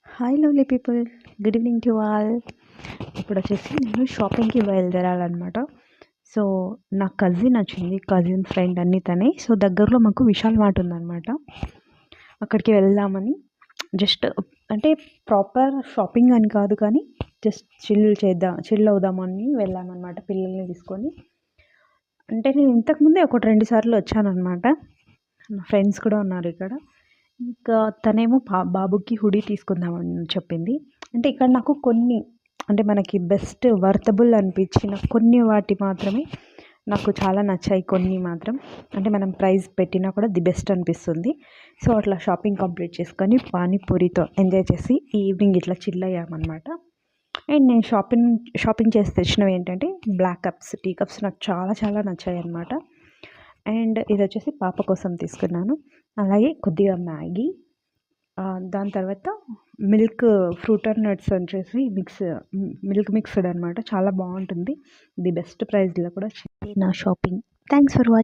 Hi lovely people, good evening to all. ఇప్పుడు వచ్చేసి నేను షాపింగ్కి బయలుదేరాలన్నమాట. సో నా కజిన్ వచ్చింది, కజిన్ ఫ్రెండ్ అన్ని తనే. సో దగ్గరలో మాకు విశాల్ మార్ట్ ఉందన్నమాట. అక్కడికి వెళ్దామని జస్ట్ అంటే ప్రాపర్ షాపింగ్ అని కాదు, కానీ జస్ట్ చిల్ అవుదామని వెళ్ళామన్నమాట పిల్లల్ని తీసుకొని. అంటే నేను ఇంతకుముందే ఒకటి రెండు సార్లు వచ్చానన్నమాట. నా ఫ్రెండ్స్ కూడా ఉన్నారు ఇక్కడ. ఇంకా తనేమో బాబుకి హుడీ తీసుకుందామని చెప్పింది. అంటే ఇక్కడ నాకు కొన్ని అంటే మనకి బెస్ట్ వర్తబుల్ అనిపించిన కొన్ని వాటి మాత్రమే నాకు చాలా నచ్చాయి. కొన్ని మాత్రం అంటే మనం ప్రైస్ పెట్టినా కూడా ది బెస్ట్ అనిపిస్తుంది. సో అట్లా షాపింగ్ కంప్లీట్ చేసుకొని పానీపూరితో ఎంజాయ్ చేసి ఈవినింగ్ ఇట్లా చిల్ అయ్యామన్నమాట. అండ్ నేను షాపింగ్ చేసి తెచ్చినవి ఏంటంటే బ్లాక్ కప్స్, టీ కప్స్ నాకు చాలా చాలా నచ్చాయి అన్నమాట. అండ్ ఇది వచ్చేసి పాప కోసం తీసుకున్నాను. అలాగే కొద్దిగా మ్యాగీ, దాని తర్వాత మిల్క్ ఫ్రూట్ అండ్ నట్స్ వచ్చేసి మిల్క్ మిక్స్డ్ అనమాట. చాలా బాగుంటుంది. ది బెస్ట్ ప్రైస్లో కూడా నా షాపింగ్. Thanks for watching.